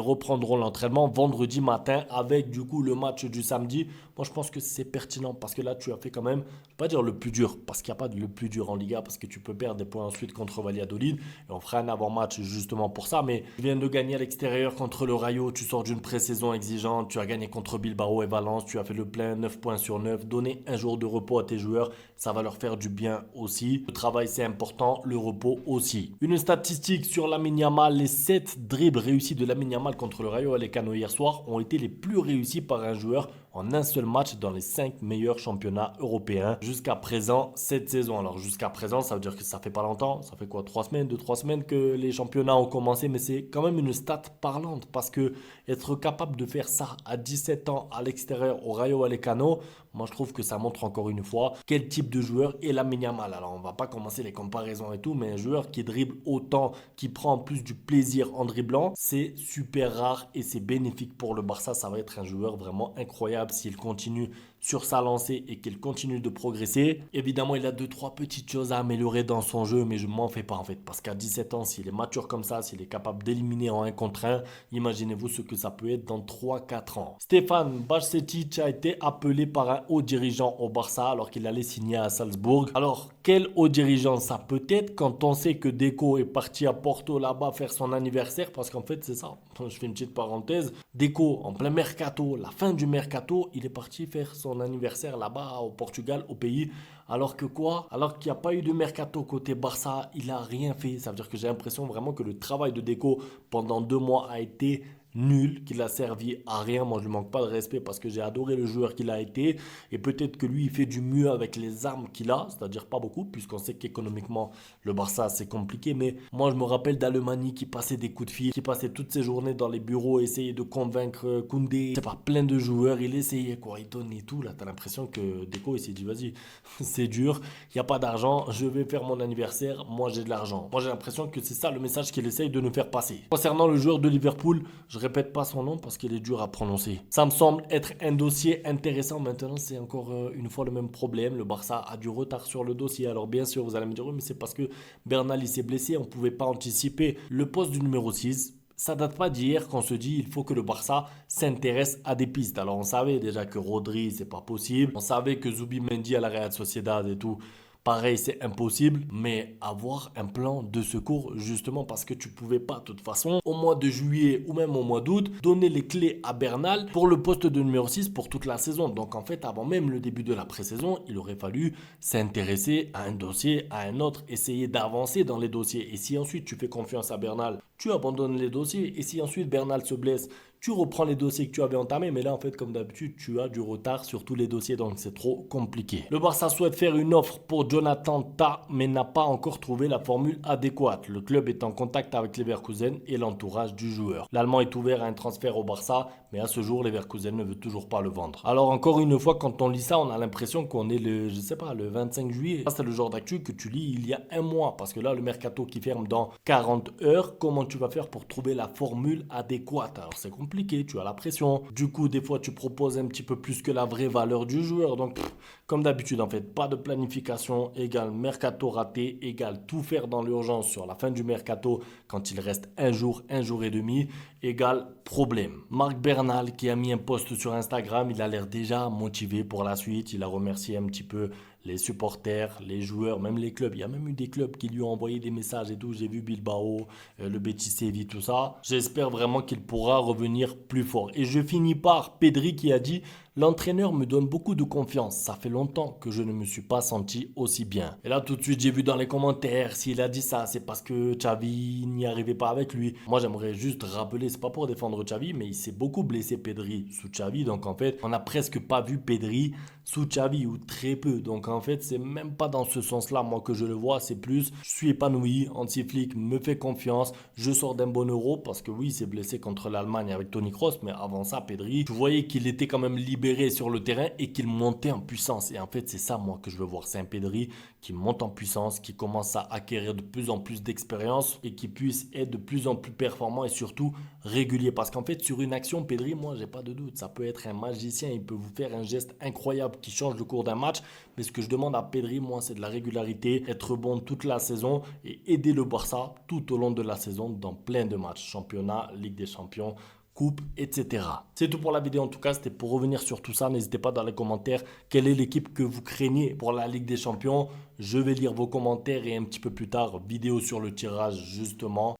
reprendront l'entraînement vendredi matin avec du coup le match du samedi. Moi, je pense que c'est pertinent parce que là, tu as fait quand même, je ne vais pas dire le plus dur, parce qu'il n'y a pas de le plus dur en Liga, parce que tu peux perdre des points ensuite contre Valladolid. Et on fera un avant-match justement pour ça. Mais tu viens de gagner à l'extérieur contre le Rayo, tu sors d'une pré-saison exigeante, tu as gagné contre Bilbao et Valence, tu as fait le plein 9 points sur 9. Donner un jour de repos à tes joueurs, ça va leur faire du bien aussi. Le travail, c'est important, le repos aussi. Une statistique sur Lamine Yamal, les 7 dribbles réussis de Lamine Yamal contre le Rayo Vallecano hier soir ont été les plus réussis par un joueur en un seul match dans les 5 meilleurs championnats européens jusqu'à présent cette saison. Alors jusqu'à présent, ça veut dire que ça fait pas longtemps, ça fait quoi, 3 semaines, 2-3 semaines que les championnats ont commencé, mais c'est quand même une stat parlante parce que être capable de faire ça à 17 ans à l'extérieur au Rayo Vallecano, moi je trouve que ça montre encore une fois quel type de joueur est Lamine Yamal. Alors on va pas commencer les comparaisons et tout, mais un joueur qui dribble autant, qui prend en plus du plaisir en dribblant, c'est super rare et c'est bénéfique pour le Barça. Ça va être un joueur vraiment incroyable s'il continue sur sa lancée et qu'il continue de progresser. Évidemment, il a 2-3 petites choses à améliorer dans son jeu, mais je m'en fais pas en fait. Parce qu'à 17 ans, s'il est mature comme ça, s'il est capable d'éliminer en 1 contre 1, imaginez-vous ce que ça peut être dans 3-4 ans. Stéphane Bajcetic a été appelé par un haut dirigeant au Barça alors qu'il allait signer à Salzbourg. Alors, quel haut dirigeant ça peut être quand on sait que Deco est parti à Porto là-bas faire son anniversaire? Parce qu'en fait, c'est ça. Je fais une petite parenthèse. Deco, en plein mercato, la fin du mercato, il est parti faire son anniversaire là-bas au Portugal, au pays. Alors que quoi? Alors qu'il n'y a pas eu de mercato côté Barça, il n'a rien fait. Ça veut dire que j'ai l'impression vraiment que le travail de Deco pendant 2 mois a été nul, qu'il a servi à rien. Moi, je ne manque pas de respect parce que j'ai adoré le joueur qu'il a été. Et peut-être que lui, il fait du mieux avec les armes qu'il a, c'est-à-dire pas beaucoup, puisqu'on sait qu'économiquement, le Barça, c'est compliqué. Mais moi, je me rappelle d'Alemany qui passait des coups de fil, qui passait toutes ses journées dans les bureaux, essayer de convaincre Koundé. C'est pas plein de joueurs, il essayait quoi, il donnait tout. Là, t'as l'impression que Deco, il s'est dit, vas-y, c'est dur, il n'y a pas d'argent, je vais faire mon anniversaire, moi j'ai de l'argent. Moi, j'ai l'impression que c'est ça le message qu'il essaye de nous faire passer. Concernant le joueur de Liverpool, je répète pas son nom parce qu'il est dur à prononcer. Ça me semble être un dossier intéressant. Maintenant, c'est encore une fois le même problème. Le Barça a du retard sur le dossier. Alors bien sûr, vous allez me dire, oui, mais c'est parce que Bernal il s'est blessé, on ne pouvait pas anticiper. Le poste du numéro 6, ça date pas d'hier qu'on se dit il faut que le Barça s'intéresse à des pistes. Alors on savait déjà que Rodri, c'est pas possible. On savait que Zubimendi à la Real Sociedad et tout, pareil, c'est impossible, mais avoir un plan de secours, justement parce que tu pouvais pas, de toute façon, au mois de juillet ou même au mois d'août, donner les clés à Bernal pour le poste de numéro 6 pour toute la saison. Donc en fait, avant même le début de la pré-saison, il aurait fallu s'intéresser à un dossier, à un autre, essayer d'avancer dans les dossiers. Et si ensuite tu fais confiance à Bernal, tu abandonnes les dossiers. Et si ensuite Bernal se blesse, tu reprends les dossiers que tu avais entamés, mais là, en fait, comme d'habitude, tu as du retard sur tous les dossiers, donc c'est trop compliqué. Le Barça souhaite faire une offre pour Jonathan Tah, mais n'a pas encore trouvé la formule adéquate. Le club est en contact avec Leverkusen et l'entourage du joueur. L'Allemand est ouvert à un transfert au Barça, mais à ce jour, Leverkusen ne veut toujours pas le vendre. Alors, encore une fois, quand on lit ça, on a l'impression qu'on est je sais pas, le 25 juillet. Ça, c'est le genre d'actu que tu lis il y a un mois, parce que là, le mercato qui ferme dans 40 heures, comment tu vas faire pour trouver la formule adéquate? Alors, c'est compliqué. Tu as la pression. Du coup, des fois, tu proposes un petit peu plus que la vraie valeur du joueur. Donc, comme d'habitude, en fait, pas de planification égale mercato raté, égale tout faire dans l'urgence sur la fin du mercato quand il reste un jour et demi, égale problème. Marc Bernal qui a mis un post sur Instagram, il a l'air déjà motivé pour la suite. Il a remercié un petit peu les supporters, les joueurs, même les clubs. Il y a même eu des clubs qui lui ont envoyé des messages et tout. J'ai vu Bilbao, le Betis Séville, tout ça. J'espère vraiment qu'il pourra revenir plus fort. Et je finis par Pedri qui a dit: l'entraîneur me donne beaucoup de confiance. Ça fait longtemps que je ne me suis pas senti aussi bien. Et là, tout de suite, j'ai vu dans les commentaires, s'il a dit ça, c'est parce que Xavi n'y arrivait pas avec lui. Moi, j'aimerais juste rappeler, c'est pas pour défendre Xavi, mais il s'est beaucoup blessé Pedri sous Xavi. Donc, en fait, on n'a presque pas vu Pedri sous Xavi ou très peu. Donc, en fait, c'est même pas dans ce sens-là, moi, que je le vois. C'est plus, je suis épanoui, Hansi Flick me fait confiance, je sors d'un bon euro parce que oui, il s'est blessé contre l'Allemagne avec Toni Kroos, mais avant ça, Pedri, tu voyais qu'il était quand même libéré libéré sur le terrain et qu'il montait en puissance. Et en fait, c'est ça, moi, que je veux voir. C'est un Pedri qui monte en puissance, qui commence à acquérir de plus en plus d'expérience et qui puisse être de plus en plus performant et surtout régulier. Parce qu'en fait, sur une action, Pedri, moi, j'ai pas de doute. Ça peut être un magicien. Il peut vous faire un geste incroyable qui change le cours d'un match. Mais ce que je demande à Pedri, moi, c'est de la régularité, être bon toute la saison et aider le Barça tout au long de la saison dans plein de matchs. Championnat, Ligue des Champions, coupe, etc. C'est tout pour la vidéo en tout cas, c'était pour revenir sur tout ça. N'hésitez pas dans les commentaires quelle est l'équipe que vous craignez pour la Ligue des Champions. Je vais lire vos commentaires et un petit peu plus tard, vidéo sur le tirage justement.